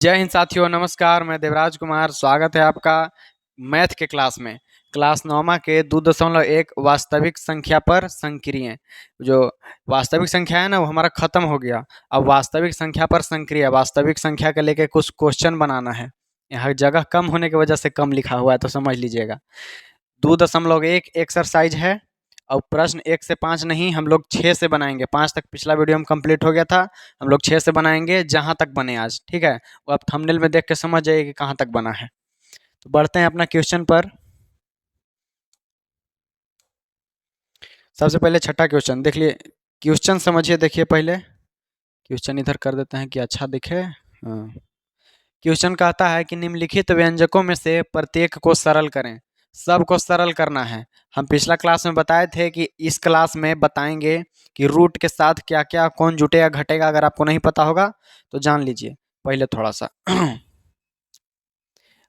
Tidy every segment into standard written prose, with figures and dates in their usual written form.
जय हिंद साथियों, नमस्कार। मैं देवराज कुमार, स्वागत है आपका मैथ के क्लास में। क्लास 9वीं के 2.1 वास्तविक संख्या पर संक्रिय। जो वास्तविक संख्या है ना, वो हमारा खत्म हो गया। अब वास्तविक संख्या पर संक्रिय, वास्तविक संख्या के लेके कुछ क्वेश्चन बनाना है। यहाँ जगह कम होने की वजह से कम लिखा हुआ है, तो समझ लीजिएगा। 2.1 एक्सरसाइज है। और प्रश्न 1 से 5 नहीं, हम लोग 6 से बनाएंगे। 5 तक पिछला वीडियो में कंप्लीट हो गया था। हम लोग 6 से बनाएंगे, जहां तक बने आज, ठीक है। वो आप थंबनेल में देख के समझ जाइए कि कहाँ तक बना है। तो बढ़ते हैं अपना क्वेश्चन पर। सबसे पहले छठा क्वेश्चन देख लिए। क्वेश्चन समझिए, देखिए पहले। क्वेश्चन इधर कर देते हैं कि अच्छा दिखे। हाँ। क्वेश्चन कहता है कि निम्नलिखित व्यंजकों में से प्रत्येक को सरल करें। सबको सरल करना है। हम पिछला क्लास में बताए थे कि इस क्लास में बताएंगे कि रूट के साथ क्या क्या कौन जुटेगा घटेगा। अगर आपको नहीं पता होगा तो जान लीजिए पहले थोड़ा सा।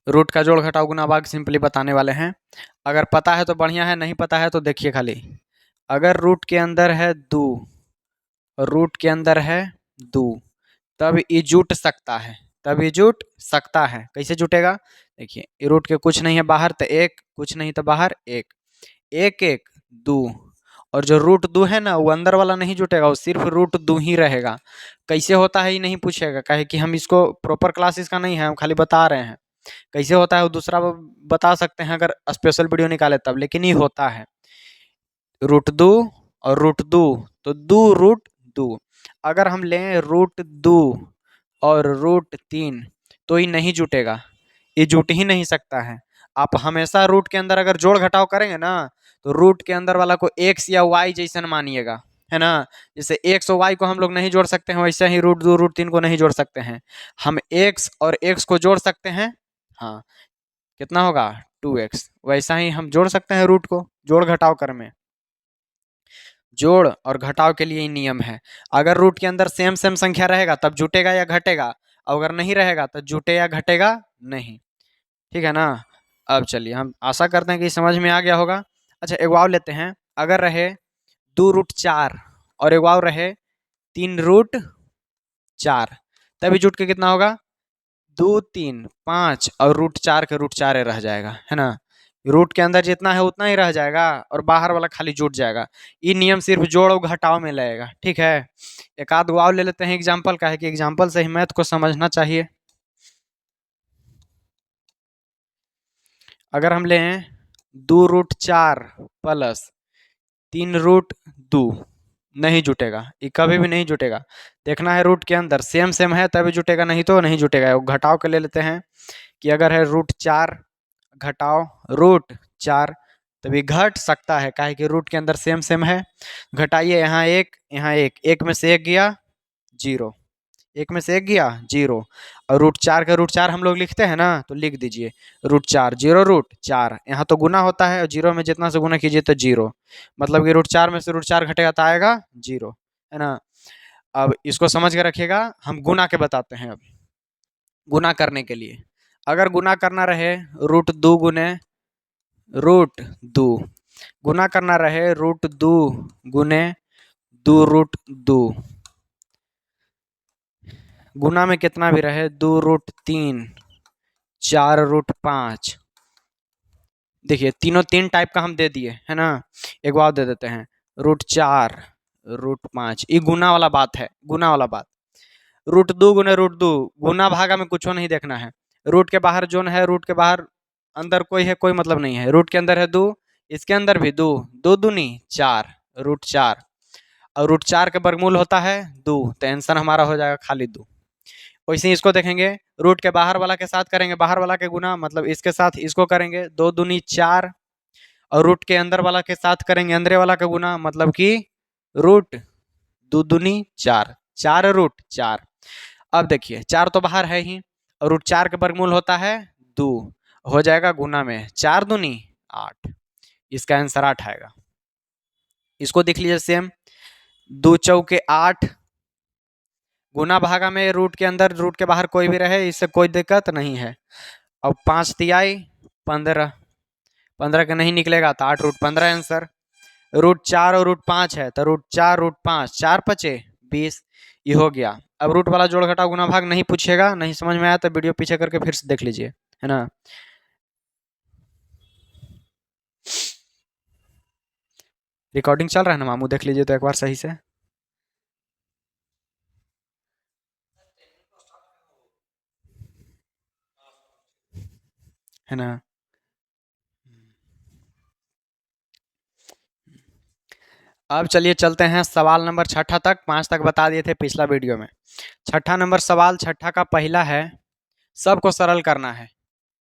रूट का जोड़ घटाव गुना भाग सिंपली बताने वाले हैं। अगर पता है तो बढ़िया है, नहीं पता है तो देखिए खाली। अगर रूट के अंदर है 2 और रूट के अंदर है 2, तब ये जुट सकता है। तब ये जुट सकता है। कैसे जुटेगा? देखिए, ये रूट के कुछ नहीं है बाहर तो 1, कुछ नहीं तो बाहर 1, 1 1 2। और जो रूट 2 है ना, वो अंदर वाला नहीं जुटेगा, वो सिर्फ रूट 2 ही रहेगा। कैसे होता है ये नहीं पूछेगा, काहे कि हम इसको प्रॉपर क्लास इसका नहीं है, हम खाली बता रहे हैं। कैसे होता है वो दूसरा बता सकते हैं अगर स्पेशल वीडियो निकाले तब, लेकिन ये होता है। रूट 2 और रूट 2, तो 2 रूट 2। अगर हम लें रूट 2 और रूट 3, तो ये नहीं जुटेगा। ये जुट ही नहीं सकता है। आप हमेशा रूट के अंदर अगर जोड़ घटाव करेंगे ना, तो रूट के अंदर वाला को एक्स या वाई जैसा मानिएगा, है ना। जैसे एक्स और वाई को हम लोग नहीं जोड़ सकते हैं, वैसे ही रूट 2 रूट 3 को नहीं जोड़ सकते हैं। हम एक्स और एक्स को जोड़ सकते हैं। हाँ, कितना होगा? 2x। वैसा ही हम जोड़ सकते हैं रूट को जोड़ घटाव कर में। जोड़ और घटाव के लिए ही नियम है। अगर रूट के अंदर सेम सेम संख्या रहेगा तब जुटेगा या घटेगा, अगर नहीं रहेगा तो जुटे या घटेगा नहीं। ठीक है ना। अब चलिए, हम आशा करते हैं कि समझ में आ गया होगा। अच्छा, एक और लेते हैं। अगर रहे 2√4 और एक और रहे 3√4, तभी जुट के कितना होगा? 2 3 5 और √4 के √4 रह जाएगा, है ना। रूट के अंदर जितना है उतना ही रह जाएगा और बाहर वाला खाली जुट जाएगा। ये नियम सिर्फ जोड़ और घटाव में लगेगा, ठीक है। एक आध वाव ले लेते हैं एग्जाम्पल का, है कि एग्जाम्पल से ही मैथ को समझना चाहिए। अगर हम लें 2√4 प्लस 3√2, नहीं जुटेगा, ये कभी भी नहीं जुटेगा। देखना है रूट के अंदर सेम सेम है तभी जुटेगा, नहीं तो नहीं जुटेगा। घटाव के ले लेते हैं कि अगर है √4 घटाव √4, तभी घट सकता है, काहे कि रूट के अंदर सेम सेम है। घटाइए, यहाँ 1 यहाँ 1, 1 में से 1 गया 0, 1 में से 1 गया 0। और √4 का √4 हम लोग लिखते हैं ना, तो लिख दीजिए √4 0 √4। यहाँ तो गुना होता है और 0 में जितना से गुना कीजिए तो 0, मतलब कि √4 में से √4 घटेगा तो आएगा 0, है ना। अब इसको समझ के रखिएगा। हम गुना के बताते हैं। अब गुना करने के लिए, अगर गुना करना रहे √2 गुने √2, गुना करना रहे √2 गुने 2√2, गुना में कितना भी रहे 2√3 4√5। देखिए, तीनों 3 टाइप का हम दे दिए, है ना। एक बार दे देते हैं √4 √5। ये गुना वाला बात है, गुना वाला बात। √2 गुने √2, गुना भागा में कुछ नहीं देखना है। रूट के बाहर जोन है, रूट के बाहर अंदर कोई है, कोई मतलब नहीं है। रूट के अंदर है 2, इसके अंदर भी 2, 2 दूनी 4 √4। और √4 के वर्गमूल होता है 2, तो आंसर हमारा हो जाएगा खाली 2। वैसे ही इसको देखेंगे, रूट के बाहर वाला के साथ करेंगे बाहर वाला के गुना, मतलब इसके साथ इसको करेंगे 2 दूनी 4। और रूट के अंदर वाला के साथ करेंगे अंदर वाला का गुना, मतलब कि रूट 2 दूनी 4, 4√4। अब देखिए 4 तो बाहर है ही, और √4 के वर्गमूल होता है 2, हो जाएगा गुना में 4 दूनी 8। इसका आंसर 8 आएगा। इसको देख लीजिए सेम, 2 चौके 8, गुना भागा में रूट के अंदर रूट के बाहर कोई भी रहे, इससे कोई दिक्कत नहीं है। अब 5 तिहाई 15, 15 के नहीं निकलेगा तो 8√15 आंसर। √4 और √5 है तो √4 √5, 4 5 20, ये हो गया। अब रूट वाला जोड़ घटाव गुना भाग नहीं पूछेगा, नहीं समझ में आया तो वीडियो पीछे करके फिर से देख लीजिए, है ना। रिकॉर्डिंग चल रहा है ना मामू, देख लीजिए तो एक बार सही से, है ना। अब चलिए चलते हैं सवाल नंबर छठा तक, 5 तक बता दिए थे पिछला वीडियो में। छठा नंबर सवाल, छठा का पहला है, सबको सरल करना है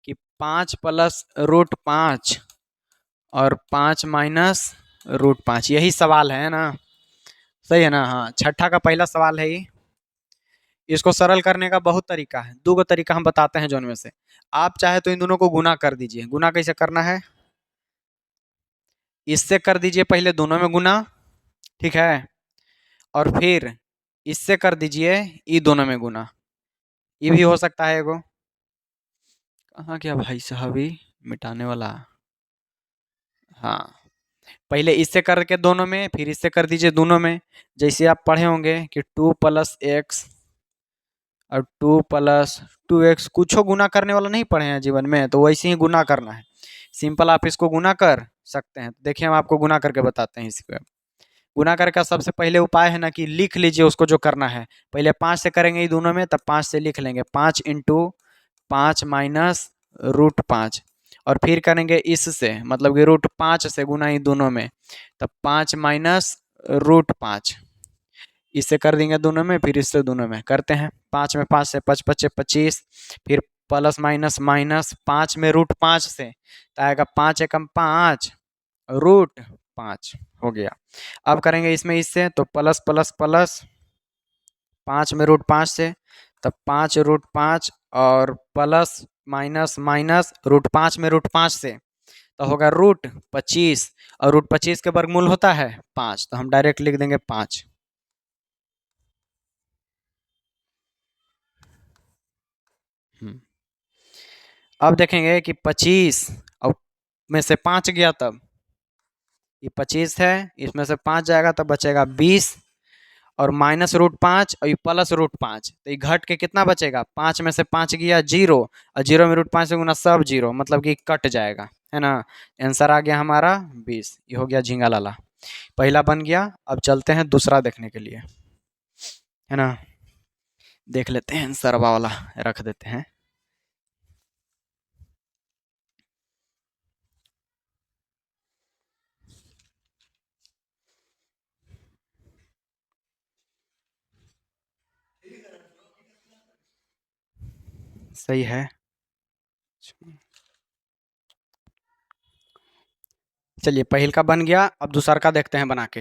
कि 5 प्लस रूट 5 और 5 माइनस रूट 5, यही सवाल है ना, सही है ना। हाँ, छठा का पहला सवाल है ये। इसको सरल करने का बहुत तरीका है, दो गो तरीका हम बताते हैं जो उनमें से, आप चाहे तो इन दोनों को गुना कर दीजिए। गुना कैसे करना है, इससे कर दीजिए पहले दोनों में गुना, ठीक है, और फिर इससे कर दीजिए ये दोनों में गुना, ये भी हो सकता है। एगो कहाँ गया भाई साहब, ये मिटाने वाला। हाँ, पहले इससे करके दोनों में, फिर इससे कर दीजिए दोनों में। जैसे आप पढ़े होंगे कि 2 + x और 2 + 2x, कुछ गुना करने वाला नहीं पढ़े हैं जीवन में, तो वैसे ही गुना करना है। सिंपल आप इसको गुना कर सकते हैं। देखिए हम आपको गुना करके बताते हैं इसको। गुना करके का सबसे पहले उपाय है ना कि लिख लीजिए उसको जो करना है। पहले 5 से करेंगे ये दोनों में, तब 5 से लिख लेंगे, 5 × 5 माइनस रूट 5, और फिर करेंगे इससे, मतलब कि रूट 5 से गुना ये दोनों में, तब 5 माइनस रूट 5, इससे कर देंगे दोनों में, फिर इससे दोनों में करते हैं। 5 में 5 से 5 × 5 = 25, फिर प्लस माइनस माइनस 5 में रूट 5 से, तो आएगा 5 × 5 रूट 5 हो गया। अब करेंगे इसमें इससे, तो प्लस प्लस प्लस 5 में रूट 5 से, तब 5 रूट 5, और प्लस माइनस माइनस रूट 5 में रूट 5 से, तो होगा रूट 25, और रूट 25 के वर्गमूल होता है 5, तो हम डायरेक्ट लिख देंगे 5। अब देखेंगे कि 25 और में से 5 गया, तब ये 25 है, इसमें से 5 जाएगा तब बचेगा 20, और माइनस रूट 5 और ये प्लस रूट 5, तो ये घट के कितना बचेगा, 5 में से 5 गया 0, और 0 में रूट 5 से गुना सब 0, मतलब कि कट जाएगा, है ना। आंसर आ गया हमारा 20, ये हो गया झिंगा लाला, पहला बन गया। अब चलते हैं दूसरा देखने के लिए, है ना। देख लेते हैं सरवा वाला, रख देते हैं। सही है, चलिए पहल का बन गया, अब दूसरा का देखते हैं बना के।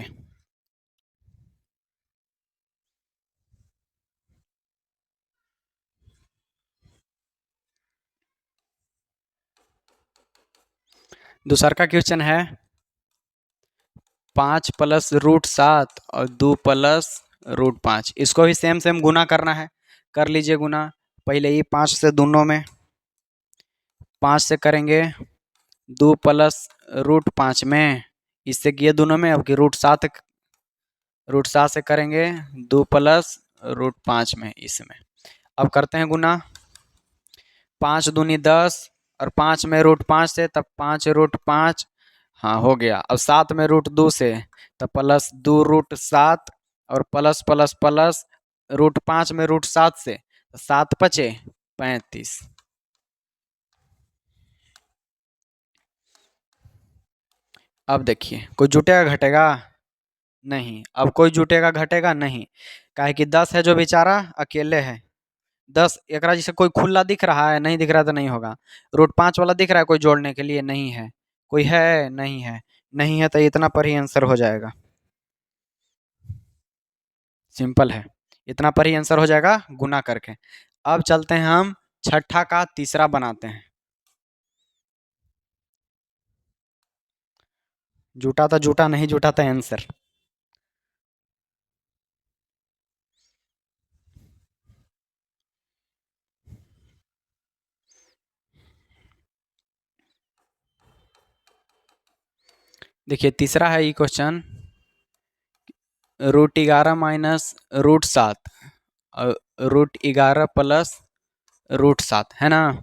दूसरा का क्वेश्चन है 5 + रूट 7 और 2 + रूट 5, इसको भी सेम सेम गुना करना है, कर लीजिए गुना। पहले ये 5 से दोनों में, 5 से करेंगे 2 + रूट 5 में, इससे किए दोनों में। अब कि रूट 7 से करेंगे 2 + रूट 5 में, इसमें। अब करते हैं गुना, 5 दूनी 10, और 5 में रूट 5 से, तब 5 रूट 5, हाँ हो गया। अब 7 में रूट 2 से, तब +2 रूट 7, और प्लस प्लस प्लस रूट 5 में रूट 7 से, 7 × 5 = 35। अब देखिए कोई जुटेगा घटेगा नहीं, अब कोई जुटेगा घटेगा नहीं, काहे कि 10 है जो बेचारा अकेले है। 10 एकरा जैसे कोई खुला दिख रहा है, नहीं दिख रहा तो नहीं होगा। रूट 5 वाला दिख रहा है कोई जोड़ने के लिए, नहीं है। कोई है, नहीं है। नहीं है तो इतना पर ही आंसर हो जाएगा, सिंपल है, इतना पर ही आंसर हो जाएगा गुना करके। अब चलते हैं हम छठा का तीसरा बनाते हैं। जुटा तो जुटा, नहीं जुटा तो आंसर। देखिए तीसरा है ये क्वेश्चन, √11 - √7 √11 प्लस √7 है ना।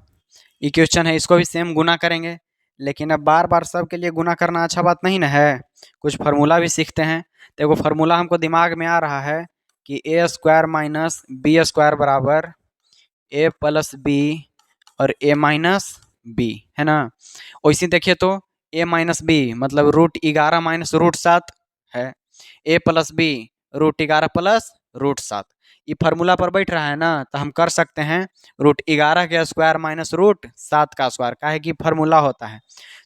ये क्वेश्चन है, इसको भी सेम गुना करेंगे, लेकिन अब बार बार सब के लिए गुना करना अच्छा बात नहीं ना है, कुछ फार्मूला भी सीखते हैं। तो एगो फार्मूला हमको दिमाग में आ रहा है कि ए स्क्वायर माइनस बी स्क्वायर बराबर ए प्लस बी और ए माइनस बी है ना। वैसे देखिए तो ए माइनस बी मतलब √11 माइनस √7 है, ए प्लस बी √11 प्लस √7। ये फार्मूला पर बैठ रहा है ना, तो हम कर सकते हैं √11 के स्क्वायर माइनस √7 का स्क्वायर, काहे कि फार्मूला होता है।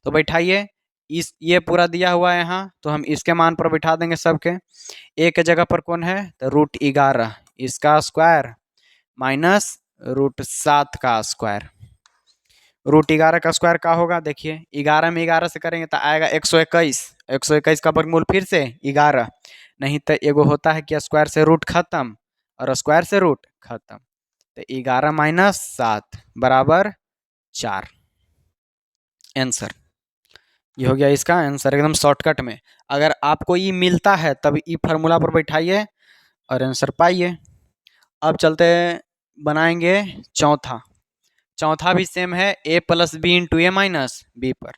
तो बैठाइए, इस ये पूरा दिया हुआ है यहाँ, तो हम इसके मान पर बैठा देंगे सबके। ए के जगह पर कौन है, तो √11 इसका स्क्वायर माइनस √7 का स्क्वायर। √11 का स्क्वायर का होगा, देखिए 11 में 11 से करेंगे तो आएगा 121। 121 का वर्गमूल फिर से 11, नहीं तो एगो होता है कि स्क्वायर से रूट खत्म और स्क्वायर से रूट खत्म, तो 11 माइनस 7 बराबर 4। आंसर ये हो गया, इसका आंसर एकदम शॉर्टकट में। अगर आपको ये मिलता है तब ई फार्मूला पर बैठाइए और आंसर पाइए। अब चलते बनाएंगे चौथा। चौथा भी सेम है, ए प्लस बी इंटू ए माइनस बी पर।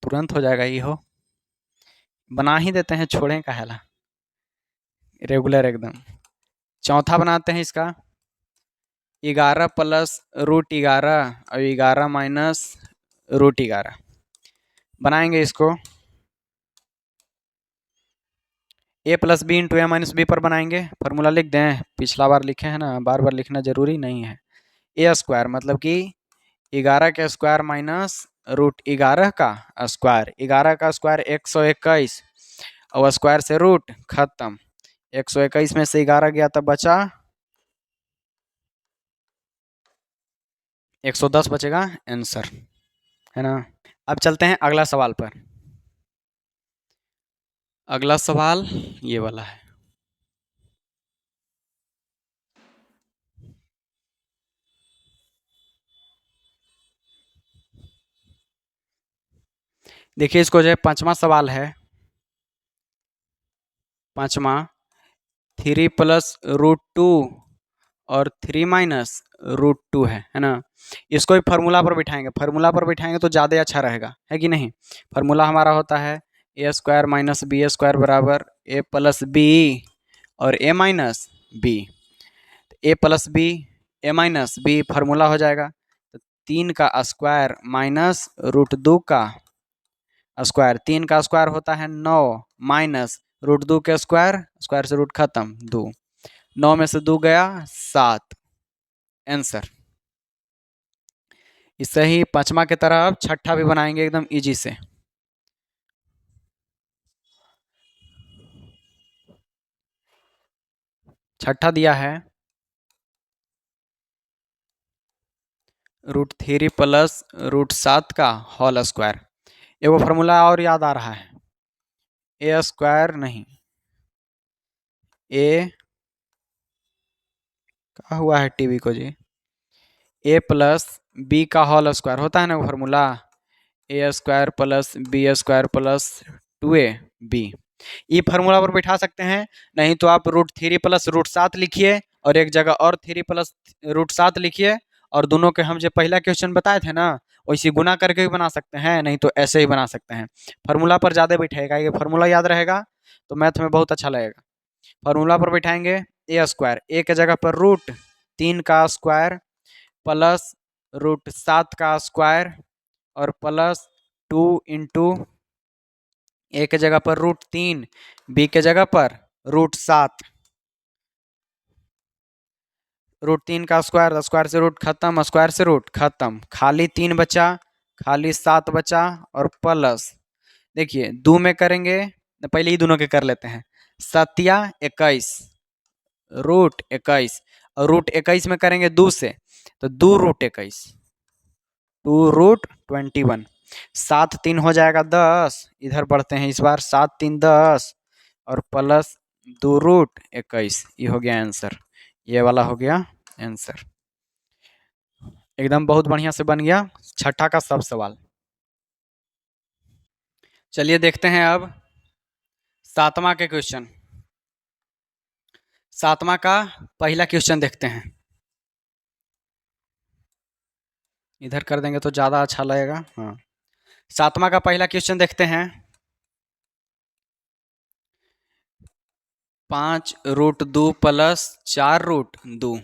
तुरंत हो जाएगा ये, हो बना ही देते हैं, छोड़ें का हैला, रेगुलर एकदम। चौथा बनाते हैं इसका, 11 प्लस √11 और 11 माइनस √11 बनाएंगे इसको। ए प्लस बी इंटू ए माइनस बी पर बनाएंगे, फार्मूला लिख दें, पिछला बार लिखे हैं ना, बार बार लिखना जरूरी नहीं है। ए स्क्वायर मतलब कि 11 के स्क्वायर माइनस √11 का स्क्वायर, 11 का स्क्वायर 121 और स्क्वायर से रूट खत्म, 121 में से 11 गया तब बचा 110 बचेगा, आंसर है ना। अब चलते हैं अगला सवाल पर। अगला सवाल ये वाला है, देखिए इसको जो है पांचवा सवाल है, पांचवा 3 प्लस √2 और 3 माइनस √2 है ना। इसको भी फार्मूला पर बिठाएंगे, फार्मूला पर बिठाएंगे तो ज़्यादा अच्छा रहेगा, है कि नहीं। फार्मूला हमारा होता है ए स्क्वायर माइनस बी स्क्वायर बराबर ए प्लस बी और ए माइनस बी। ए प्लस बी ए माइनस बी फार्मूला हो जाएगा, तो 3 का स्क्वायर माइनस √2 का स्क्वायर, 3 का स्क्वायर होता है 9 माइनस √2 के स्क्वायर, स्क्वायर से रूट खत्म 2, 9 में से 2 गया 7, आंसर। इससे ही पांचवा की तरह अब छठा भी बनाएंगे एकदम इजी से। छठा दिया है √3 प्लस √7 का होल स्क्वायर। एगो फार्मूला और याद आ रहा है, ए स्क्वायर नहीं, ए क्या हुआ है टीवी को जी, ए प्लस बी का होल स्क्वायर होता है ना formula, A square plus B square plus 2ab। ये फार्मूला पर बैठा सकते हैं, नहीं तो आप √3 प्लस √7 लिखिए और एक जगह और 3 प्लस √7 लिखिए, और दोनों के हम जो पहला क्वेश्चन बताए थे ना वैसे गुना करके भी बना सकते हैं, नहीं तो ऐसे ही बना सकते हैं। फार्मूला पर ज़्यादा बैठेगा, ये फार्मूला याद रहेगा तो मैथ में बहुत अच्छा लगेगा। फार्मूला पर बैठाएंगे ए स्क्वायर, ए के जगह पर √3 का स्क्वायर प्लस √7 का स्क्वायर और प्लस 2 इंटू ए के जगह पर √3, बी के जगह पर √7, √3 का स्क्वायर, स्क्वायर से रूट खत्म, स्क्वायर से रूट खत्म, खाली 3 बचा, खाली 7 बचा और प्लस, देखिए 2 में करेंगे, पहले ही दोनों के कर लेते हैं, 7 21 √21 और √21 में करेंगे 2 से तो 2 √21, 2 √21, 7 3 हो जाएगा 10, इधर बढ़ते हैं इस बार, 7 3 10 और प्लस 2 √21, ये हो गया आंसर, ये वाला हो गया आंसर। एकदम बहुत बढ़िया से बन गया छठा का सब सवाल। चलिए देखते हैं अब सातवां के क्वेश्चन। सातवां का पहला क्वेश्चन देखते हैं। इधर कर देंगे तो ज़्यादा अच्छा लगेगा। हाँ, सातवां का पहला क्वेश्चन देखते हैं। 5√2 प्लस 4√2।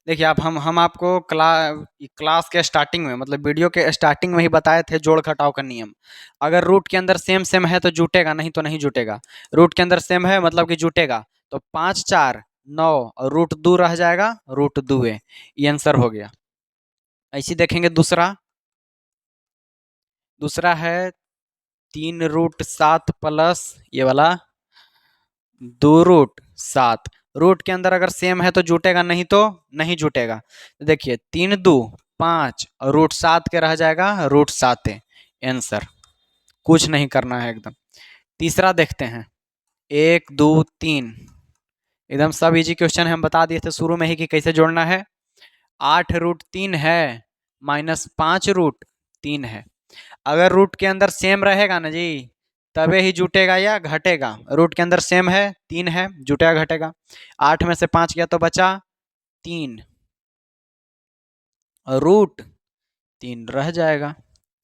देखिए आप हम आपको क्लास के स्टार्टिंग में, मतलब वीडियो के स्टार्टिंग में ही बताए थे जोड़ घटाव का नियम। अगर रूट के अंदर सेम सेम है तो जुटेगा, नहीं तो नहीं जुटेगा। रूट के अंदर सेम है मतलब कि जुटेगा। तो 5 4 9 और √2 रह जाएगा, √2 है। ये आंसर हो गया। ऐसे देखेंगे दूसरा। दूसरा है 3√7 प्लस ये वाला 2√7। रूट के अंदर अगर सेम है तो जुटेगा, नहीं तो नहीं जुटेगा। तो देखिए 3 2 5 और √7 के रह जाएगा, √7 है आंसर। कुछ नहीं करना है एकदम। तीसरा देखते हैं। 1 2 3 एकदम सब इजी क्वेश्चन है, हम बता दिए थे शुरू में ही कि कैसे जोड़ना है। 8√3 है -5√3 है। अगर रूट के अंदर सेम रहेगा ना जी, तबे ही जुटेगा या घटेगा। रूट के अंदर सेम है, 3 है, जुटेगा घटेगा। 8 में से 5 गया तो बचा 3, √3 रह जाएगा,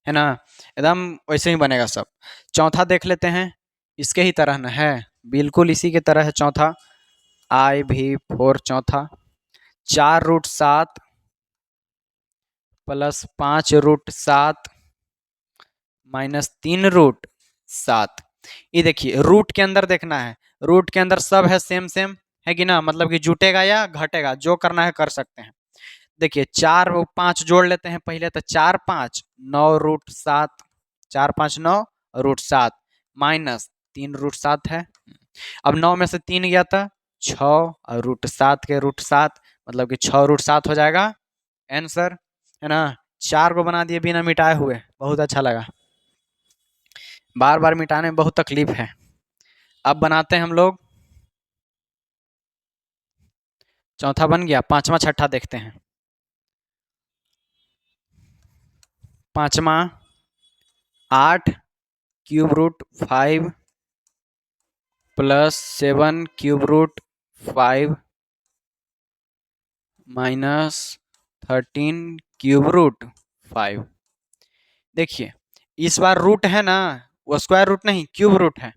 है ना। एकदम वैसे ही बनेगा सब। चौथा देख लेते हैं। इसके ही तरह न है, बिल्कुल इसी के तरह है चौथा। I भी 4 चौथा। 4√7 प्लस 5√7 -3√7। ये देखिए रूट के अंदर देखना है। रूट के अंदर सब है सेम सेम, है कि ना, मतलब कि जुटेगा या घटेगा, जो करना है कर सकते हैं। देखिए 4 5 जोड़ लेते हैं पहले। तो 4 5 9 √7, 4 5 9 √7 -3√7 है। अब 9 में से 3 गया था 6 और √7 के √7, मतलब कि 6√7 हो जाएगा आंसर, है ना। 4 को बना दिए बिना मिटाए हुए, बहुत अच्छा लगा। बार बार मिटाने में बहुत तकलीफ है। अब बनाते हैं हम लोग। चौथा बन गया, पांचवा छठा देखते हैं। पांचवा 8³ √5 प्लस 7³ √5 -13³ √5। देखिए इस बार रूट है ना, वो स्क्वायर रूट नहीं, क्यूब रूट है।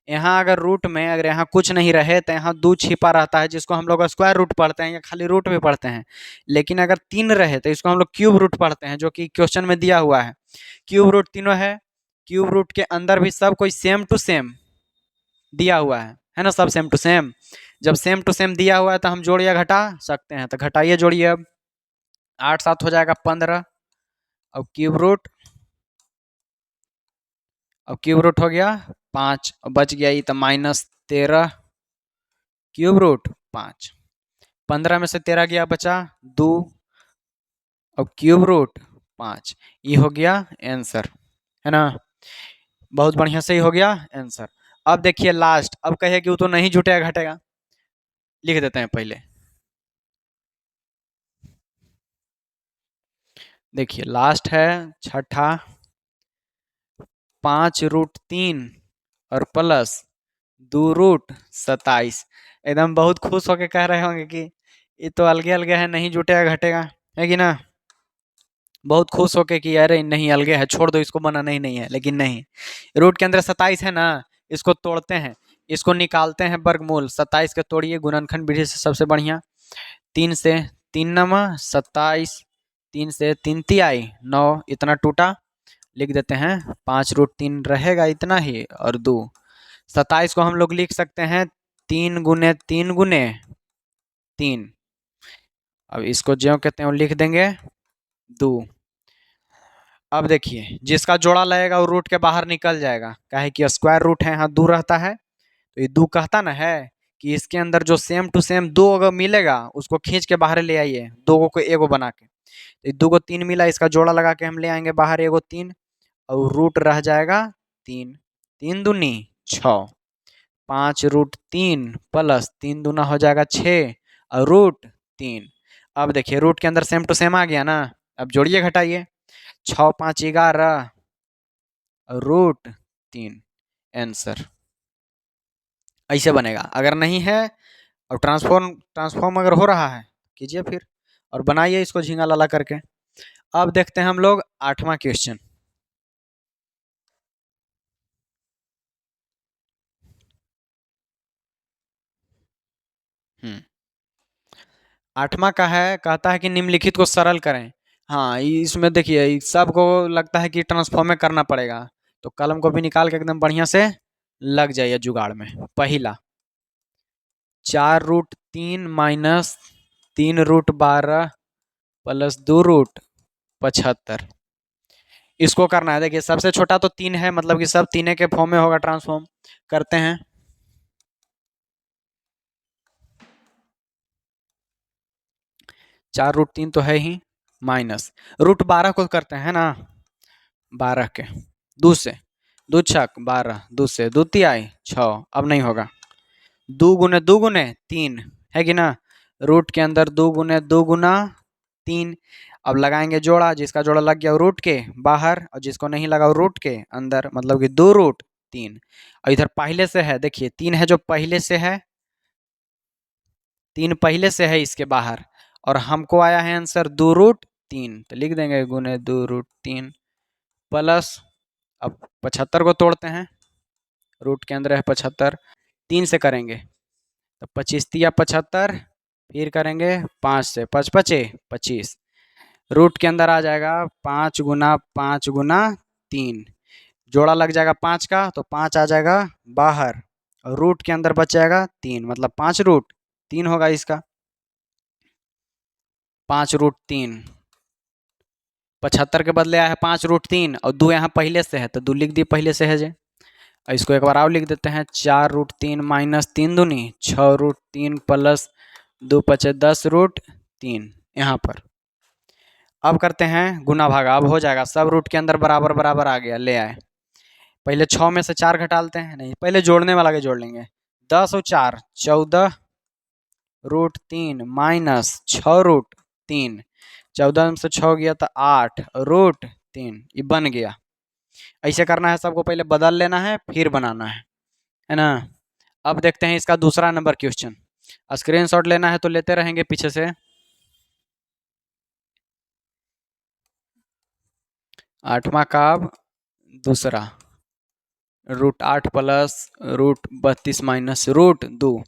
यहाँ अगर रूट में अगर यहाँ कुछ नहीं रहे तो यहाँ 2 छिपा रहता है, जिसको हम लोग स्क्वायर रूट पढ़ते हैं या खाली रूट भी पढ़ते हैं। लेकिन अगर 3 रहे तो इसको हम लोग क्यूब रूट पढ़ते हैं, जो कि क्वेश्चन में दिया हुआ है। क्यूब रूट तीनों है। क्यूब रूट के अंदर भी सब कोई सेम टू सेम दिया हुआ है ना, सब सेम टू सेम। जब सेम टू सेम दिया हुआ है तो हम जोड़ या घटा सकते हैं। तो घटाइए जोड़िए। अब 8 7 हो जाएगा 15। अब क्यूब रूट, अब क्यूब रूट हो गया 5, बच गया ये तो -13³ √5। 15 में से 13 गया, बचा 2। अब ³ √5, ये हो गया आंसर, है ना। बहुत बढ़िया से ही हो गया आंसर। अब देखिए लास्ट, अब कहे कि वो तो नहीं जुटेगा घटेगा, लिख देते हैं पहले। देखिए लास्ट है छठा 5√3 और प्लस 2√27। एकदम बहुत खुश होके कह रहे होंगे कि ये तो अलगे अलगे है, नहीं जुटेगा घटेगा, है कि ना। बहुत खुश होके कि अरे नहीं अलगे है, छोड़ दो इसको, बनाना ही नहीं है। लेकिन नहीं, रूट के अंदर 27 है ना, इसको तोड़ते हैं, इसको निकालते हैं वर्गमूल। 27 के तोड़िए गुणनखंड विधि से सबसे बढ़िया। 3 से 3 नमा 27, 3 से 3 तिहाई 9, इतना टूटा। लिख देते हैं 5√3 रहेगा इतना ही, और 2। 27 को हम लोग लिख सकते हैं 3 × 3 × 3। अब इसको ज्यों कहते हैं वो लिख देंगे 2। अब देखिए जिसका जोड़ा लगेगा वो रूट के बाहर निकल जाएगा, काहे कि स्क्वायर रूट है, यहाँ 2 रहता है। तो ये 2 कहता ना है कि इसके अंदर जो सेम टू सेम 2 अगर मिलेगा उसको खींच के बाहर ले आइए, 2 को एगो बना के। तो 2 को 3 मिला, इसका जोड़ा लगा के हम ले आएंगे बाहर एगो 3, और रूट रह जाएगा 3। 3 दूनी 6, 5√3 प्लस 3 दूना हो जाएगा 6 और √3। अब देखिए रूट के अंदर सेम टू सेम आ गया ना। अब जोड़िए घटाइए, 6 5 11 √3 आंसर। ऐसे बनेगा। अगर नहीं है और ट्रांसफॉर्म अगर हो रहा है कीजिए फिर, और बनाइए इसको झींगा लाला करके। अब देखते हैं हम लोग 8वां क्वेश्चन। हम्म 8वां का है, कहता है कि निम्नलिखित को सरल करें। हाँ, इसमें देखिए सबको लगता है कि ट्रांसफॉर्म में करना पड़ेगा, तो कलम को भी निकाल के एकदम बढ़िया से लग जाइए जुगाड़ में। पहला, 4√3 माइनस 3√12 प्लस 2√75, इसको करना है। देखिए सबसे छोटा तो 3 है, मतलब कि सब तीने के फॉर्म में होगा ट्रांसफॉर्म। करते हैं। 4√3 तो है ही, माइनस √12 को करते हैं ना, 12 के दो से, दो छक 12, दो से दो तिहाई 6, अब नहीं होगा। 2 गुने 2 गुने 3 है कि ना, रूट के अंदर 2 गुने 2 गुना 3। अब लगाएंगे जोड़ा, जिसका जोड़ा लग गया रूट के बाहर और जिसको नहीं लगा रूट के अंदर, मतलब कि 2√3। और इधर पहले से है, देखिए 3 है जो पहले से है, 3 पहले से है इसके बाहर, और हमको आया है आंसर 2√3, तो लिख देंगे गुने 2√3 प्लस। अब 75 को तोड़ते हैं, रूट के अंदर है 75, 3 से करेंगे तो 25 तिया 75, फिर करेंगे 5 से, 5 पचे 25, रूट के अंदर आ जाएगा 5 गुना 5 गुना 3, जोड़ा लग जाएगा 5 का तो 5 आ जाएगा बाहर, और रूट के अंदर बच जाएगा 3, मतलब 5√3 होगा इसका। 5√3, 75 के बदले आया है 5√3, और 2 यहाँ पहले से है तो 2 लिख दिए पहले से है जे। इसको एक बार और लिख देते हैं, 4√3 माइनस 3 दूनी 6√3 प्लस 2 × 5 = 10√3 यहाँ पर। अब करते हैं गुना भागा, अब हो जाएगा, सब रूट के अंदर बराबर बराबर आ गया, ले आए। पहले 6 में से 4 घटाते हैं, नहीं पहले जोड़ने वाला के जोड़ लेंगे। 10 और 4 14√3 माइनस 6√3, 14 में से 6 गया तो 8√3, ये बन गया। ऐसे करना है, सबको पहले बदल लेना है फिर बनाना है ना। अब देखते हैं इसका दूसरा नंबर क्वेश्चन। स्क्रीनशॉट लेना है तो लेते रहेंगे पीछे से। 8वां का अब दूसरा, √8 प्लस √32 माइनस √2।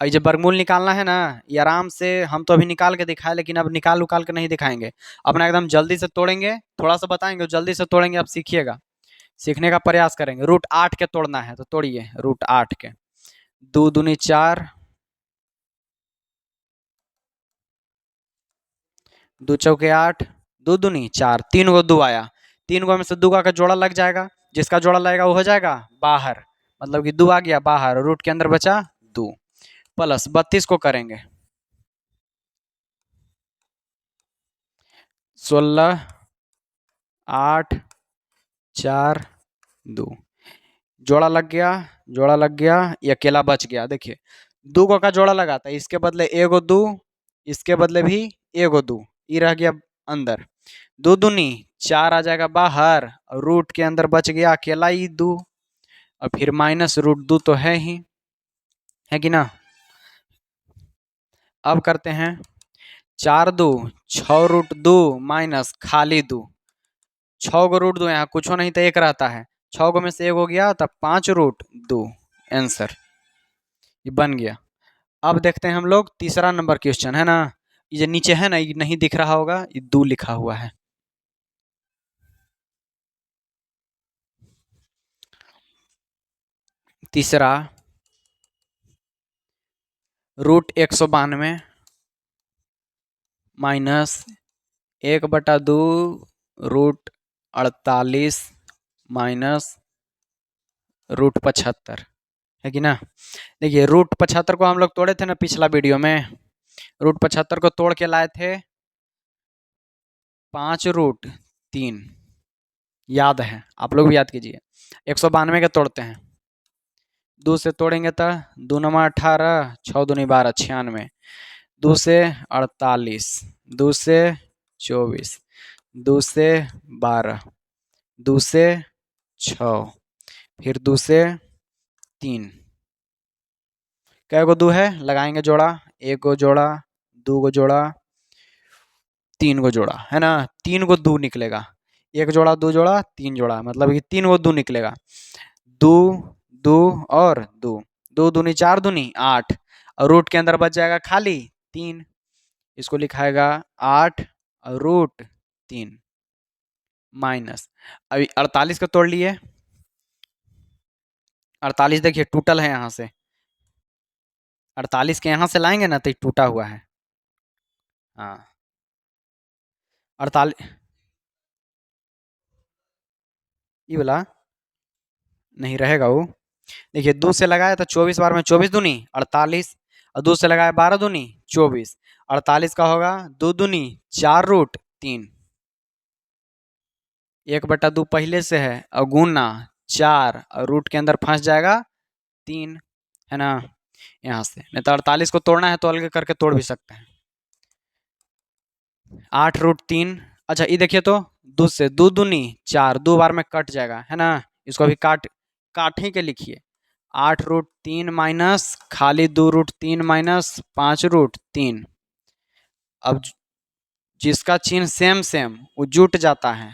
और ये वर्गमूल निकालना है ना, ये आराम से हम तो अभी निकाल के दिखाए, लेकिन अब निकाल उकाल के नहीं दिखाएंगे, अपना एकदम जल्दी से तोड़ेंगे, थोड़ा सा बताएंगे जल्दी से तोड़ेंगे, आप सीखिएगा, सीखने का प्रयास करेंगे। √8 के तोड़ना है तो तोड़िए, √8 के। 2 दूनी 4, 2 चौके 8, 2 दूनी 4, 3 गो 2 आया, 3 गो में से 2 का जोड़ा लग जाएगा, जिसका जोड़ा लगेगा वो हो जाएगा बाहर, मतलब कि 2 आ गया बाहर, रूट के अंदर बचा 2, प्लस 32 को करेंगे 16, 8, 4, 2, जोड़ा लग गया, जोड़ा लग गया, ये अकेला बच गया। देखिए 2 का जोड़ा लगा था, इसके बदले एगो 2, इसके बदले भी एगो 2, ये रह गया अंदर, 2 दूनी 4 आ जाएगा बाहर, और रूट के अंदर बच गया अकेला ही 2, और फिर माइनस √2 तो है कि ना। अब करते हैं 4 2 6√2 माइनस खाली 2, 6 गो √2 यहाँ कुछ नहीं तो एक रहता है, 6 गो में से एक हो गया तब 5√2, आंसर ये बन गया। अब देखते हैं हम लोग तीसरा नंबर क्वेश्चन, है ना, ये जो नीचे है ना, ये नहीं दिख रहा होगा, ये 2 लिखा हुआ है। तीसरा, √192 माइनस 1/2 √48 माइनस √75, है कि ना। देखिए √75 को हम लोग तोड़े थे ना पिछला वीडियो में, √75 को तोड़ के लाए थे 5√3, याद है, आप लोग भी याद कीजिए। 192 के तोड़ते हैं, 2 से तोड़ेंगे तो 2 × 18, 6 दूनी 12, 96, 2 से 48, 2 से 24, 2 से 12, 2 से 6, फिर 2 से 3, कै गो दो है, लगाएंगे जोड़ा, एक गो जोड़ा, दो गो जोड़ा, तीन गो जोड़ा, है ना, तीन गो दो निकलेगा, एक जोड़ा दो जोड़ा तीन जोड़ा, मतलब कि तीन गो दो निकलेगा, दो, दो और दो, दो दूनी चार दूनी आठ, और रूट के अंदर बच जाएगा खाली तीन, इसको लिखाएगा आठ रूट तीन माइनस, अभी 48 को तोड़ लिए, 48 देखिए टूटल है यहाँ से, 48 के यहाँ से लाएंगे ना तो ये टूटा हुआ है, हाँ 48, ये वाला नहीं रहेगा वो, देखिए दो से लगाया तो 24 बार में 24 दूनी 48, और दो से लगाया 12 दूनी 24, 48 का होगा दो दूनी चार रूट तीन, एक बटा दो पहले से है, और गुना चार, और रूट के अंदर फंस जाएगा तीन, है ना, यहाँ से, नहीं तो 48 को तोड़ना है तो अलग करके तोड़ भी सकते हैं, आठ रूट तीन, अच्छा ये देखिए तो दो से दो दूनी चार, दो बार में कट जाएगा, है ना, इसको अभी काट ही के लिखिए, आठ रूट तीन माइनस खाली दो रूट तीन माइनस पांच रूट तीन, अब जिसका चिन्ह सेम सेम वो जुट जाता है,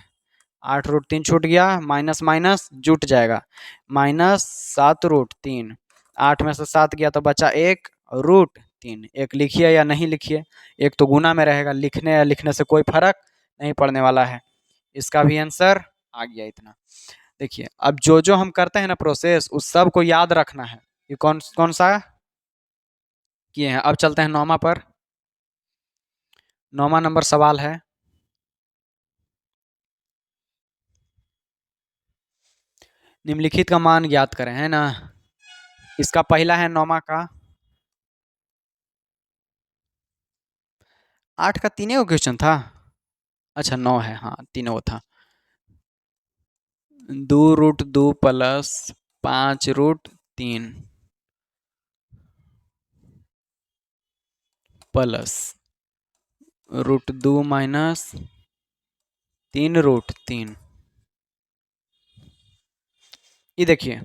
आठ रूट तीन छूट गया, माइनस माइनस जुट जाएगा, माइनस सात रूट तीन, आठ में से सात गया तो बचा एक रूट तीन, एक लिखिए या नहीं लिखिए, एक तो गुना में रहेगा, लिखने या लिखने से कोई फर्क नहीं पड़ने वाला है, इसका भी आंसर आ गया इतना। देखिए अब जो जो हम करते हैं ना प्रोसेस उस सब को याद रखना है, ये कौन कौन सा किए हैं। अब चलते हैं नौमा पर, नौमा नंबर सवाल है, निम्नलिखित का मान ज्ञात करें, है ना, इसका पहला है नौमा का, आठ का तीनों क्वेश्चन था, अच्छा नौ है, हाँ तीनों था, दो रूट दो प्लस पांच रूट तीन प्लस रूट दो माइनस तीन रूट तीन, ये देखिए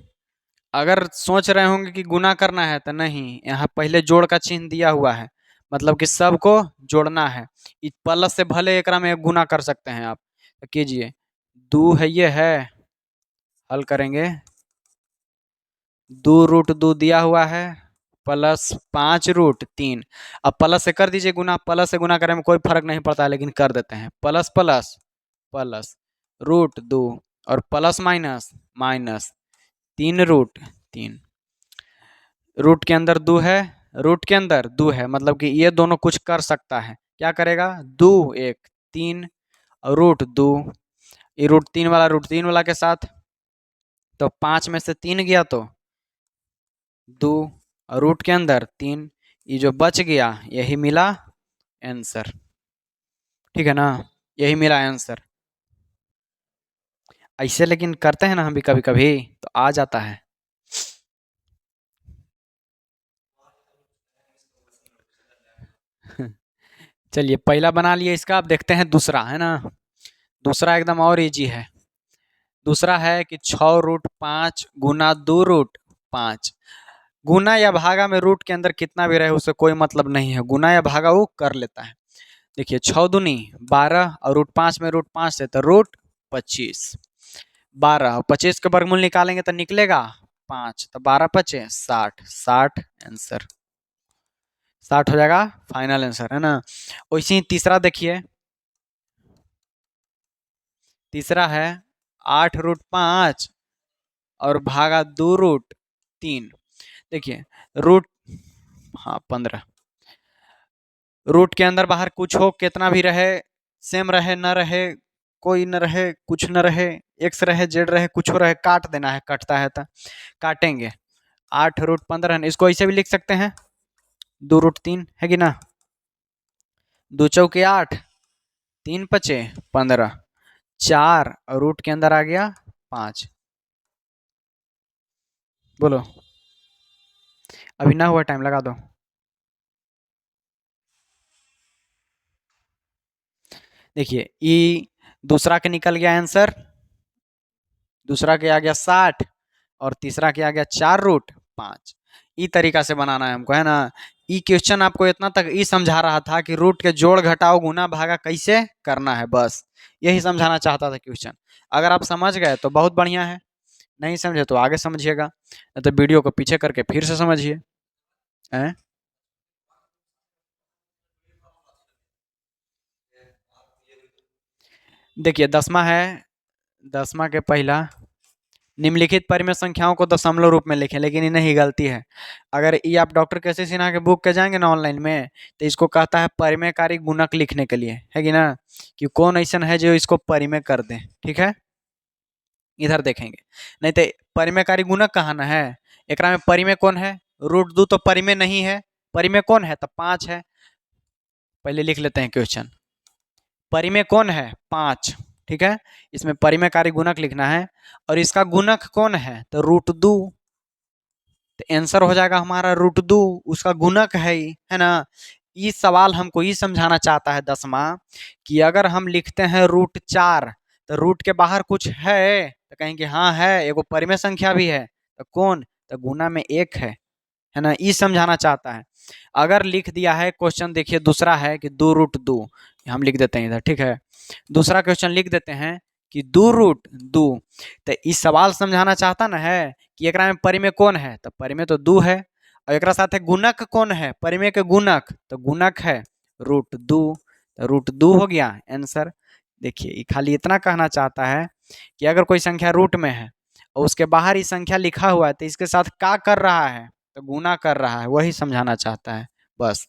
अगर सोच रहे होंगे कि गुना करना है तो नहीं, यहाँ पहले जोड़ का चिन्ह दिया हुआ है, मतलब कि सबको जोड़ना है, इस प्लस से भले एकरा में गुना कर सकते हैं आप, तो कीजिए, दो है ये है, हल करेंगे, दो रूट दो दिया हुआ है प्लस पांच रूट तीन, अब प्लस से कर दीजिए गुना, प्लस से गुना करने में कोई फर्क नहीं पड़ता है लेकिन कर देते हैं, प्लस प्लस प्लस रूट दो और प्लस माइनस माइनस तीन रूट तीन, रूट के अंदर दो है, रूट के अंदर दो है, मतलब कि ये दोनों कुछ कर सकता है, क्या करेगा, दो एक तीन और रूट दो, ये रूट तीन वाला के साथ, तो पांच में से तीन गया तो दो, और रूट के अंदर तीन, ये जो बच गया यही मिला आंसर, ठीक है ना, यही मिला आंसर, ऐसे लेकिन करते हैं ना हम भी कभी कभी तो आ जाता है। चलिए पहला बना लिया इसका, अब देखते हैं दूसरा, है ना, दूसरा एकदम और इजी है, दूसरा है कि छ रूट पांच गुना दो रूट पांच, गुना या भागा में रूट के अंदर कितना भी रहे उससे कोई मतलब नहीं है, गुना या भागा वो कर लेता है, देखिए छः दूनी बारह और रूट पांच में रूट पांच से तो रूट 25, 12 25 के वर्गमूल निकालेंगे तो निकलेगा पांच, तो 12 पचे 60, 60 आंसर, 60 हो जाएगा फाइनल आंसर, है ना। वैसे ही तीसरा देखिए, तीसरा है आठ रूट पांच और भागा दो रूट तीन, देखिए रूट, हाँ 15, रूट के अंदर बाहर कुछ हो कितना भी रहे, सेम रहे न रहे, कोई न रहे कुछ न रहे, एक्स रहे जेड रहे कुछ रहे, काट देना है, कटता है तो काटेंगे, आठ रूट 15, इसको ऐसे भी लिख सकते हैं, दो रूट तीन है कि ना, दो चौके आठ, तीन पचे 15, चार और रूट के अंदर आ गया पांच, बोलो अभी ना हुआ टाइम लगा दो, देखिए ई दूसरा के निकल गया आंसर, दूसरा के आ गया 60 और तीसरा के आ गया चार रूट पांच, ई तरीका से बनाना है हमको, है ना। ई क्वेश्चन आपको इतना तक ई समझा रहा था कि रूट के जोड़ घटाव गुना भागा कैसे करना है, बस यही समझाना चाहता था क्वेश्चन। अगर आप समझ गए तो बहुत बढ़िया है, नहीं समझे तो आगे समझिएगा, नहीं तो वीडियो को पीछे करके फिर से समझिए। हैं? देखिए 10वां है, 10वां के पहला निम्नलिखित परिमेय संख्याओं को दशमलव रूप में लिखें, लेकिन इन्हें ही गलती है। अगर ये आप डॉक्टर केसी सिन्हा के बुक के जाएंगे ना ऑनलाइन में, तो इसको कहता है परिमेयकारी गुणक लिखने के लिए, है कि ना, कि कौन ऐसा है जो इसको परिमेय कर दे। ठीक है, इधर देखेंगे, नहीं तो परिमेयकारी गुणक कहाँ ना है, एकरा में परिमेय कौन है, √2 तो परिमेय नहीं है, परिमेय कौन है तो 5 है। पहले लिख लेते हैं क्वेश्चन, परिमेय कौन है 5, ठीक है, इसमें परिमेयकारी गुणक लिखना है, और इसका गुणक कौन है तो √2, तो आंसर हो जाएगा हमारा √2, उसका गुणक है ना। ये सवाल हमको ये समझाना चाहता है 10वां, कि अगर हम लिखते हैं √4 तो रूट के बाहर कुछ है तो कहेंगे हाँ है, एगो परिमेय संख्या भी है, तो कौन, तो गुना में 1 है ना, ये समझाना चाहता है। अगर लिख दिया है क्वेश्चन, देखिए दूसरा है कि 2√2, हम लिख देते हैं इधर, ठीक है, दूसरा क्वेश्चन लिख देते हैं कि 2√2, तो इस सवाल समझाना चाहता ना है कि एकरा में परिमेय कौन है, तो परिमेय तो 2 है, और एकरा साथ गुणक कौन है, परिमेय के गुणक, तो गुणक है √2, तो √2 हो गया आंसर। देखिए ये खाली इतना कहना चाहता है कि अगर कोई संख्या रूट में है और उसके बाहर ही संख्या लिखा हुआ है, तो इसके साथ क्या कर रहा है, तो गुना कर रहा है, वही समझाना चाहता है बस।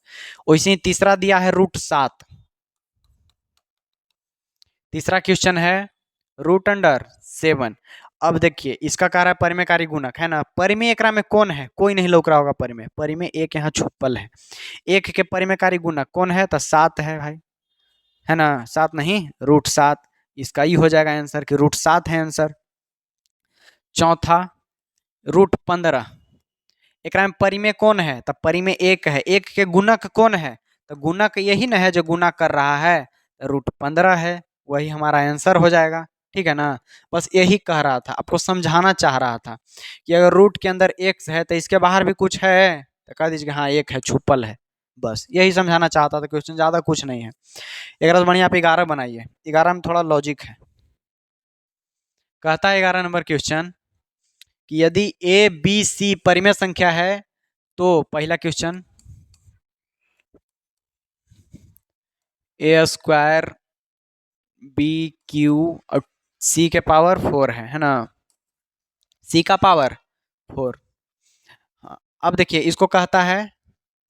वैसे ही तीसरा दिया है √7, तीसरा क्वेश्चन है √7। अब देखिए इसका कह रहा है परिमेयकारी गुणक, है ना, परिमेय एकरा में कौन है, कोई नहीं लौक रहा होगा परिमेय, परिमेय एक यहाँ छुपल है, एक के परिमेयकारी गुणक कौन है तो 7 है भाई, है ना, 7 नहीं √7, इसका ही हो जाएगा आंसर कि √7 है आंसर। चौथा √15, एक में परिमेय कौन है तो परिमेय 1 है, एक के गुणक कौन है तो गुणक यही ना है जो गुना कर रहा है, तो √15 है, वही हमारा आंसर हो जाएगा। ठीक है ना, बस यही कह रहा था, आपको समझाना चाह रहा था कि अगर रूट के अंदर x है तो इसके बाहर भी कुछ है, तो कह दीजिए हाँ 1 है, छुपल है, बस यही समझाना चाहता था, क्वेश्चन ज्यादा कुछ नहीं है। एक बढ़िया आप 11 बनाइए, 11 में थोड़ा लॉजिक है। कहता है 11 नंबर क्वेश्चन कि यदि ए बी सी परिमेय संख्या है, तो पहला क्वेश्चन a² BQ और C के पावर 4 है ना, C का पावर 4। हाँ, अब देखिए इसको कहता है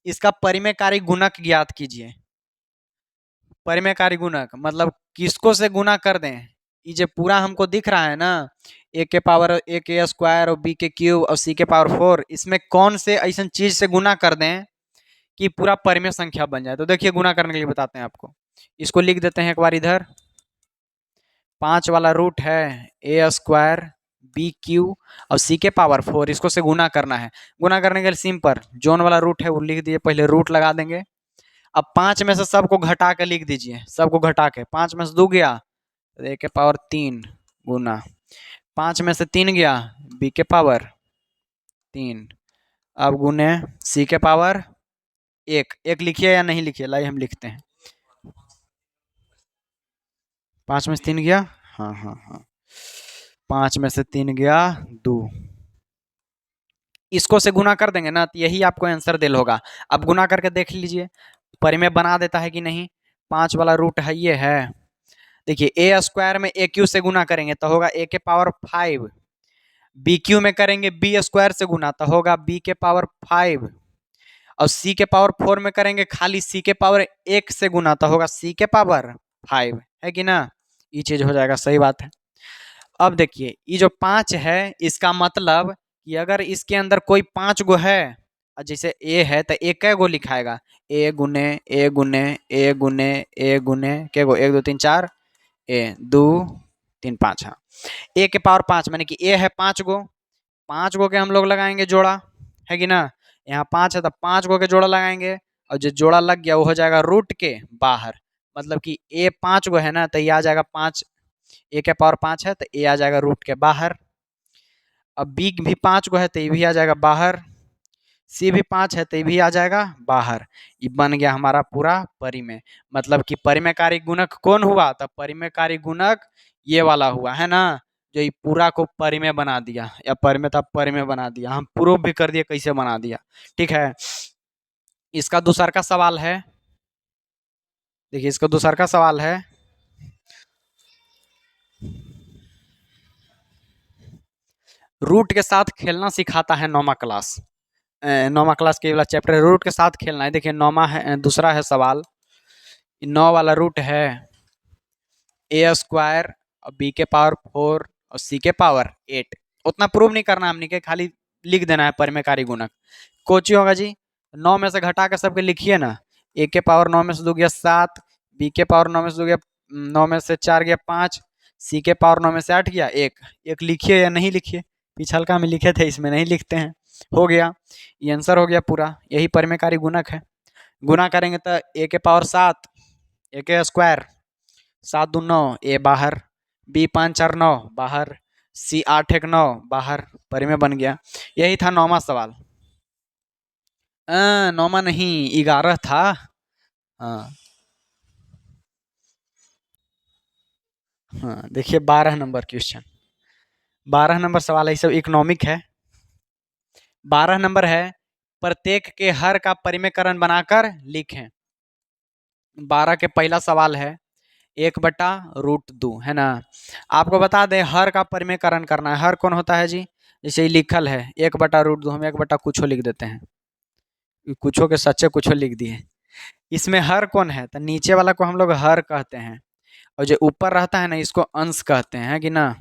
इसका परिमेयकारी गुणक ज्ञात कीजिए। परिमेयकारी गुणक मतलब किसको से गुना कर दें, ये जो पूरा हमको दिख रहा है ना, ए के पावर A² और B³ और C के पावर 4, इसमें कौन से ऐसा चीज से गुना कर दें कि पूरा परिमेय संख्या बन जाए। तो देखिए गुना करने के लिए बताते हैं आपको, इसको लिख देते हैं एक बार इधर, 5 वाला रूट है A² BQ और C के पावर 4, इसको से गुना करना है। गुना करने के लिए सिंपल जोन वाला रूट है वो लिख दिए, पहले रूट लगा देंगे। अब 5 में से सबको घटा के लिख दीजिए, सबको घटा के 5 में से 2 गया तो A के पावर 3 गुना 5 में से 3 गया B के पावर 3, अब गुने C के पावर 1, एक लिखिए या नहीं लिखिए, लाइए हम लिखते हैं, 5 में से 3 गया, हाँ हाँ हाँ, 5 में से 3 गया 2, इसको से गुना कर देंगे ना तो यही आपको आंसर दिल होगा। अब गुना करके देख लीजिए परिमेय बना देता है कि नहीं। 5 वाला रूट है ये है, देखिए A² में AQ से गुना करेंगे तो होगा A के पावर 5, BQ में करेंगे B² से गुना तो होगा B के पावर 5, और C के पावर 4 में करेंगे खाली C के पावर 1 से गुना तो होगा C के पावर 5, है कि ना, ये चीज हो जाएगा, सही बात है। अब देखिए ये जो 5 है इसका मतलब कि अगर इसके अंदर कोई 5 गो है, जैसे A है तो A कै गो लिखाएगा, A गुने A गुने A गुने A गुने कै गो, 1 2 3 4 A 2 3 5, हाँ A के पावर 5 माने कि A है 5 गो, 5 गो के हम लोग लगाएंगे जोड़ा, है कि ना, यहाँ 5 है तो 5 गो के जोड़ा लगाएंगे, और जो जोड़ा लग गया वो हो जाएगा रूट के बाहर, मतलब कि A 5 गो है ना तो ये आ जाएगा 5, A के पावर 5 है तो A आ जाएगा रूट के बाहर। अब B भी 5 गो है तो ये भी आ जाएगा बाहर, सी भी 5 है तो ये भी आ जाएगा बाहर। ये बन गया हमारा पूरा परिमेय। मतलब कि परिमेयकारी गुणक कौन हुआ? तो परिमेयकारी गुणक ये वाला हुआ है ना, जो ये पूरा को परिमेय बना दिया, या परिमेय था परिमेय बना दिया। हम प्रूफ भी कर दिए कैसे बना दिया। ठीक है, इसका दूसरा का सवाल है। देखिए इसका दूसरा का सवाल है, रूट के साथ खेलना सिखाता है नौमा क्लास। नौमा क्लास के वाला चैप्टर रूट के साथ खेलना है। देखिए नौमा है, दूसरा है सवाल, 9 वाला रूट है ए स्क्वायर और बी के पावर 4 और सी के पावर 8। उतना प्रूव नहीं करना हमने के, खाली लिख देना है परिमेयकारी गुणक। कोची होगा जी, 9 में से घटा के सबके लिखिए ना। ए के पावर 9 में से 2 गया 7, बी के पावर 9 में से 2 गया 9 में से 4 गया 5, सी के पावर 9 में से 8 गया 1। एक लिखिए या नहीं लिखिए, पिछलका में लिखे थे इसमें नहीं लिखते हैं। हो गया, ये आंसर हो गया पूरा, यही परिमेयकारी गुणक है। गुना करेंगे तो ए के पावर 7, ए के स्क्वायर 7 दूनी 9, ए बाहर, बी 5 4 9 बाहर, सी 8 1 9 बाहर, परिमेय बन गया। यही था 9वां सवाल। 9वां नहीं 11 था। हाँ हाँ, देखिए 12 नंबर क्वेश्चन, 12 नंबर सवाल है, ये सब इकोनॉमिक है। 12 नंबर है, प्रत्येक के हर का परिमेयकरण बनाकर लिखें। 12 के पहला सवाल है 1/√2 है ना। आपको बता दें हर का परिमेयकरण करना है। हर कौन होता है जी? जैसे ये लिखल है 1/√2, हम 1 बटा कुछो लिख देते हैं, कुछो के सच्चे कुछो लिख दिए। इसमें हर कौन है? तो नीचे वाला को हम लोग हर कहते हैं, और जो ऊपर रहता है ना इसको अंश कहते हैं, कि ना।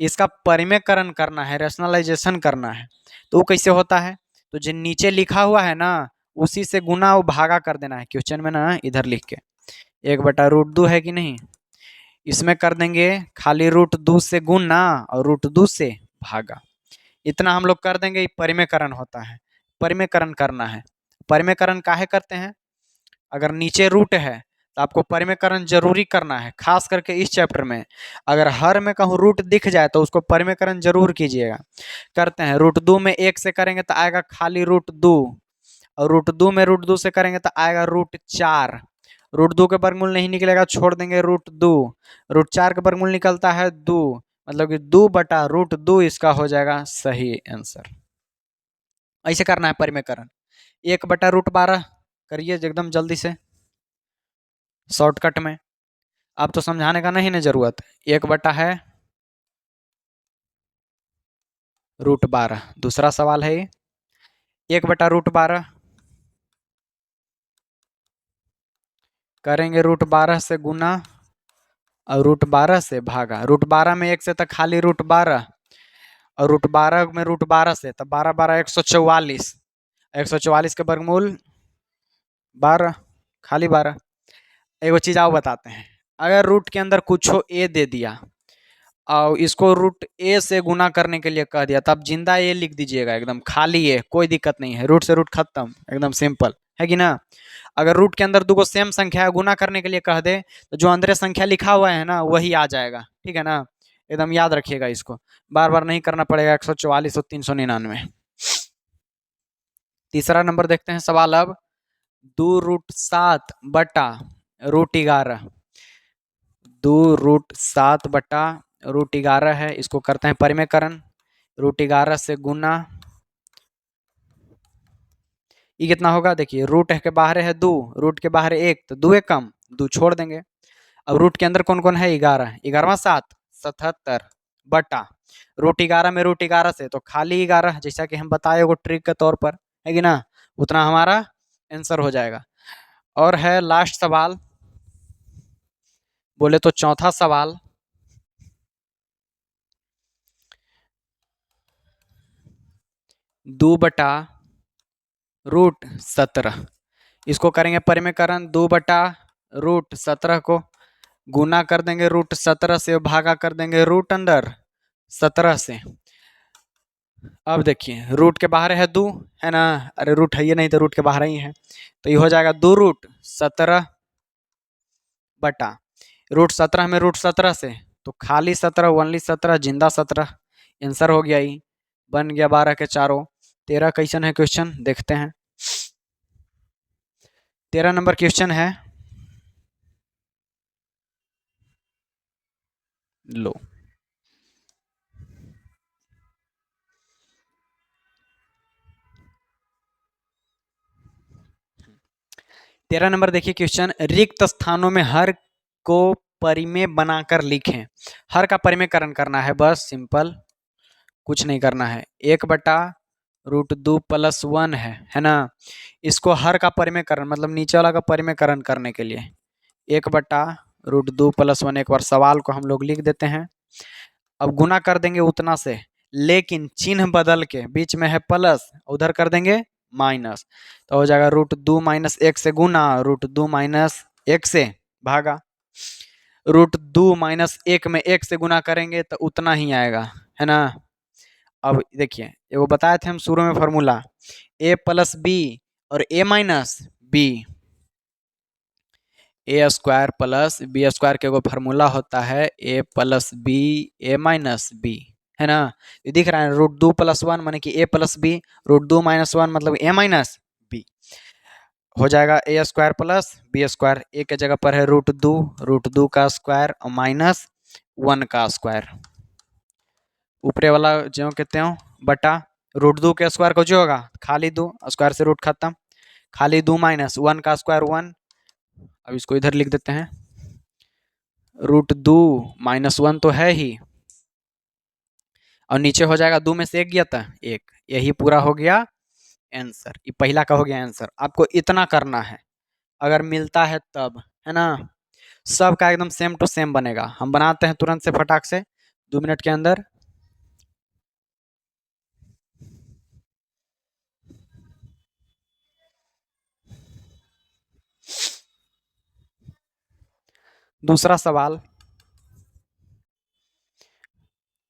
इसका परिमेयकरण करना है, रेशनलाइजेशन करना है, तो वो कैसे होता है? तो जो नीचे लिखा हुआ है ना उसी से गुना और भागा कर देना है क्वेश्चन में ना, इधर लिख के 1/√2 है कि नहीं, इसमें कर देंगे खाली √2 से गुना और √2 से भागा। इतना हम लोग कर देंगे, ये परिमेयकरण होता है। परिमेयकरण करना है। परिमेयकरण काहे करते हैं? अगर नीचे रूट है तो आपको परिमेयकरण जरूरी करना है, खास करके इस चैप्टर में। अगर हर में कहूँ रूट दिख जाए तो उसको परिमेयकरण जरूर कीजिएगा। करते हैं, √2 में 1 से करेंगे तो आएगा खाली √2, और √2 में √2 से करेंगे तो आएगा √4। √2 के वर्गमूल नहीं निकलेगा, छोड़ देंगे √2। √4 का वर्गमूल निकलता है 2, मतलब कि 2/√2 इसका हो जाएगा सही आंसर। ऐसे करना है परिमेयकरण। 1/√12 करिए एकदम जल्दी से, शॉर्टकट में। अब तो समझाने का नहीं ना जरूरत। 1 बटा है √12, दूसरा सवाल है ये 1/√12 करेंगे √12 से गुना और √12 से भागा। √12 में 1 से तो खाली √12, और √12 में √12 से तो 12 12 144, 144 के वर्गमूल 12, खाली 12। एगो चीज आओ बताते हैं, अगर रूट के अंदर कुछ ए दे दिया और इसको √a से गुना करने के लिए कह दिया, तब जिंदा ए लिख दीजिएगा, एकदम खाली ए, कोई दिक्कत नहीं है, रूट से रूट खत्म, एकदम सिंपल है कि ना। अगर रूट के अंदर दो सेम संख्या गुना करने के लिए कह दे तो जो अंदर संख्या लिखा हुआ है ना वही आ जाएगा, ठीक है ना। एकदम याद रखिएगा इसको, बार बार नहीं करना पड़ेगा। 144 और 399। तीसरा नंबर देखते हैं सवाल अब, 2√7/√11, 2√7/√11 है, इसको करते हैं परिमेयकरण। √11 से गुना, ये कितना होगा? देखिए रूट के बाहर है 2, रूट के बाहर 1, तो 2 कम 2 छोड़ देंगे। अब रूट के अंदर कौन कौन है? 11, 11 7 77 बटा √11 में √11 से तो खाली 11, जैसा कि हम बताए वो ट्रिक के तौर पर, है कि ना। उतना हमारा आंसर हो जाएगा। और है लास्ट सवाल, बोले तो चौथा सवाल, 2/√17, इसको करेंगे परिमेयकरण। 2/√17 को गुना कर देंगे √17 से, भागा कर देंगे √17 से। अब देखिए रूट के बाहर है 2, है ना, अरे रूट है ये नहीं तो रूट के बाहर ही है, तो ये हो जाएगा 2√17 बटा √17 में √17 से तो खाली 17, ओनली 17, जिंदा 17, आंसर हो गया। ही बन गया 12 के चारों। 13 कैसन है क्वेश्चन देखते हैं। 13 नंबर क्वेश्चन है, लो 13 नंबर देखिए क्वेश्चन, रिक्त स्थानों में हर को परिमेय बनाकर लिखें। हर का परिमेयकरण करना है, बस सिंपल, कुछ नहीं करना है। 1/√2+1 है ना। इसको हर का परिमेयकरण मतलब नीचे वाला का परिमेयकरण करने के लिए 1/√2+1 एक बार सवाल को हम लोग लिख देते हैं। अब गुना कर देंगे उतना से, लेकिन चिन्ह बदल के, बीच में है प्लस, उधर कर देंगे माइनस, तो हो जाएगा √2 - 1 से गुना, √2 - 1 से भागा, √2 - 1 में 1 से गुना करेंगे तो उतना ही आएगा, है ना। अब देखिए, वो बताए थे हम शुरू में फॉर्मूला, a+b और a-b, a² + b² के एगो फार्मूला होता है a+b a-b, है ना। ये दिख रहा है √2+1 माने कि a+b, √2 - 1 मतलब a-b, हो जाएगा a² + b², a के जगह पर है √2 का स्क्वायर और -1 का स्क्वायर, ऊपरे वाला जो कहते हो बटा √2 के स्क्वायर को जो होगा खाली 2, स्क्वायर से रूट खत्म, खाली 2 - 1 का स्क्वायर 1। अब इसको इधर लिख देते हैं, √2 - 1 तो है ही, और नीचे हो जाएगा 2 में से 1 गया था 1, यही पूरा हो गया आंसर। ये पहला का हो गया आंसर। आपको इतना करना है, अगर मिलता है तब, है ना। सब का एकदम सेम टू सेम बनेगा। हम बनाते हैं तुरंत से फटाक से 2 मिनट के अंदर। दूसरा सवाल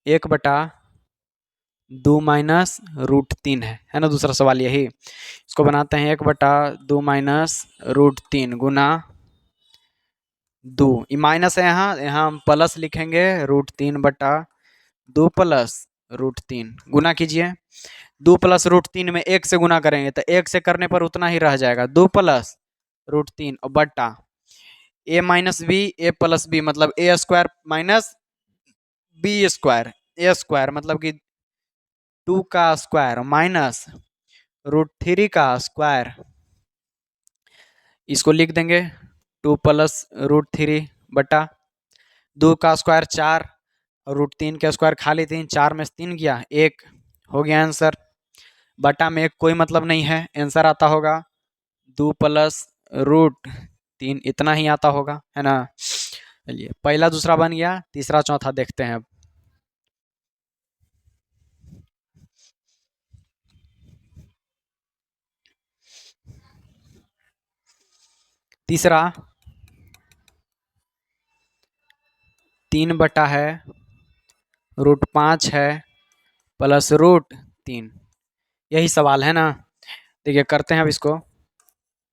1/2 - √3 है ना। दूसरा सवाल यही, इसको बनाते हैं 1/2 - √3 गुना 2, ये माइनस है, यहाँ यहाँ हम प्लस लिखेंगे, √3/2 + √3 गुना कीजिए। 2 + √3 में 1 से गुना करेंगे तो 1 से करने पर उतना ही रह जाएगा, 2 + √3 और बट्टा a-b a+b मतलब a² - b², a² मतलब कि 2 का स्क्वायर माइनस √3 का स्क्वायर, इसको लिख देंगे 2 + √3 बटा 2 का स्क्वायर 4 और √3 का स्क्वायर खाली 3, 4 में से 3 गया 1, हो गया आंसर। बटा में एक कोई मतलब नहीं है, आंसर आता होगा 2 + √3, इतना ही आता होगा, है ना। चलिए पहला दूसरा बन गया, तीसरा चौथा देखते हैं अब। तीसरा 3 बटा है √5 है प्लस √3, यही सवाल है ना। देखिए करते हैं अब इसको,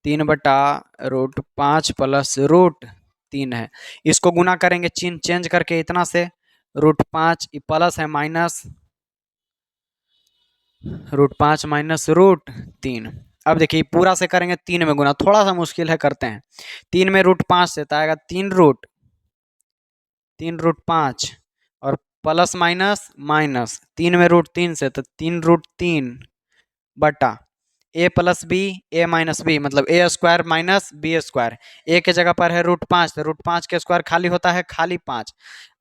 3/√5 + √3 है, इसको गुना करेंगे चिन्ह चेंज करके इतना से, √5 प्लस है माइनस √5 - √3। अब देखिए पूरा से करेंगे 3 में गुना, थोड़ा सा मुश्किल है, करते हैं 3 में √5 से तो आएगा 3√5 और प्लस माइनस माइनस 3 में √3 से तो 3√3 बटा a+b a-b मतलब a² - b², a के जगह पर है √5 तो √5 के स्क्वायर खाली होता है खाली 5,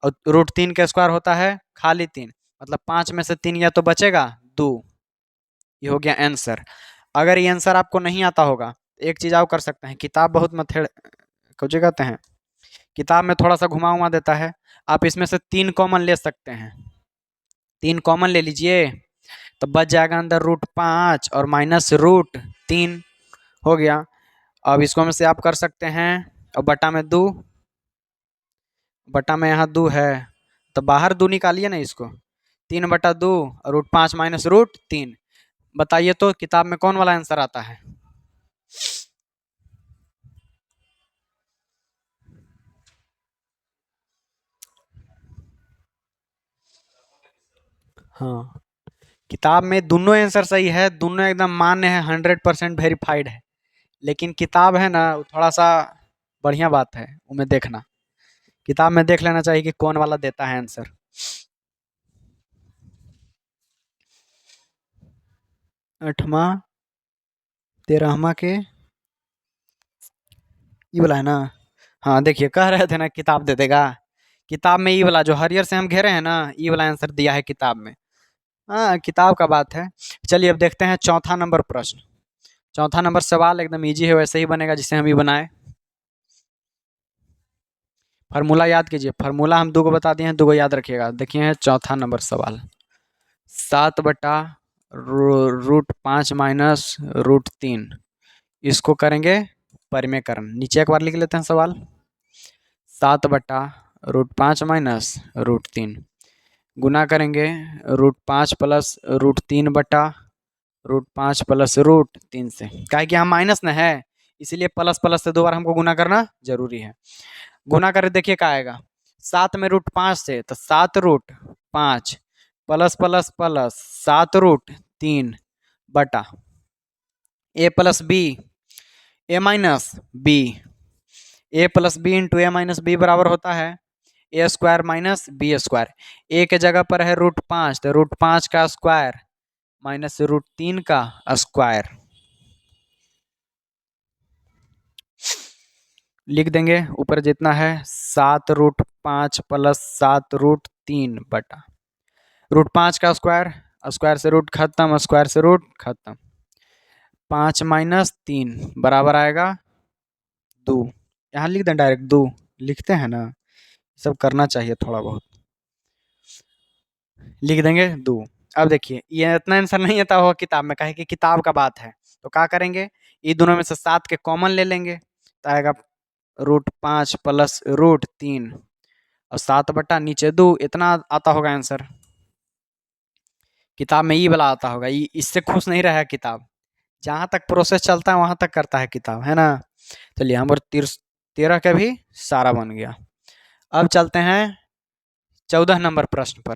और √3 के स्क्वायर होता है खाली 3, मतलब 5 में से 3 या तो बचेगा 2, ये हो गया आंसर। अगर ये आंसर आपको नहीं आता होगा, एक चीज आप कर सकते हैं, किताब बहुत मथेड़ कुछ कहते हैं, किताब में थोड़ा सा घुमा उमा देता है, आप इसमें से 3 कॉमन ले सकते हैं, 3 कॉमन ले लीजिए तो बच जाएगा अंदर √5 और -√3, हो गया। अब इसको में से आप कर सकते हैं, और बटा में 2, बटा में यहाँ 2 है तो बाहर 2 निकालिए ना इसको, 3/2 और √5 - √3, बताइए तो किताब में कौन वाला आंसर आता है। हाँ किताब में दोनों आंसर सही है, दोनों एकदम मान्य है, 100% वेरीफाइड है। लेकिन किताब है ना, वो थोड़ा सा बढ़िया बात है, उनमें देखना, किताब में देख लेना चाहिए कि कौन वाला देता है आंसर। 8वां 13वां के ये वाला है ना। हाँ देखिए, कह रहे थे ना किताब दे देगा। किताब में ये वाला जो हरियर से हम घेरे हैं ना, ये वाला आंसर दिया है किताब में। हाँ, किताब का बात है। चलिए अब देखते हैं चौथा नंबर प्रश्न। चौथा नंबर सवाल एकदम इजी है, वैसे ही बनेगा जिसे हम ये बनाए। फार्मूला याद कीजिए, फार्मूला हम दो को बता दिए हैं, दो को याद रखिएगा। देखिए चौथा नंबर सवाल, 7/√5 - इसको करेंगे परिमेयकरण। नीचे एक बार लिख लेते हैं सवाल, 7/√5 - गुना करेंगे √5 प्लस √3 बटा √5 प्लस √3 से। काहे कि यहाँ माइनस न है, इसीलिए प्लस प्लस से दो बार हमको गुना करना जरूरी है। गुना कर देखिए क्या आएगा, 7 में √5 से तो 7√5 प्लस प्लस प्लस 7√3 बटा ए प्लस बी, ए माइनस बी, ए प्लस बी इंटू ए माइनस बी बराबर होता है ए स्क्वायर माइनस बी स्क्वायर। ए के जगह पर है √5, तो √5 का स्क्वायर माइनस √3 का स्क्वायर लिख देंगे। ऊपर जितना है 7√5 प्लस 7√3 बटा √5 का स्क्वायर, स्क्वायर से रूट खत्म, स्क्वायर से रूट खत्म, 5 माइनस 3 बराबर आएगा 2। यहाँ लिख दें डायरेक्ट 2, लिखते हैं ना, सब करना चाहिए थोड़ा बहुत, लिख देंगे 2। अब देखिए ये इतना आंसर नहीं आता होगा किताब में, कहे कि किताब का बात है, तो क्या करेंगे, ये दोनों में से 7 के कॉमन ले लेंगे, तो आएगा √5 प्लस √3 और 7 बटा नीचे 2, इतना आता होगा आंसर। किताब में ये वाला आता होगा, ये इससे खुश नहीं रहा है किताब, जहाँ तक प्रोसेस चलता है वहाँ तक करता है किताब, है ना। चलिए हम 13 का भी सारा बन गया। अब चलते हैं 14 नंबर प्रश्न पर।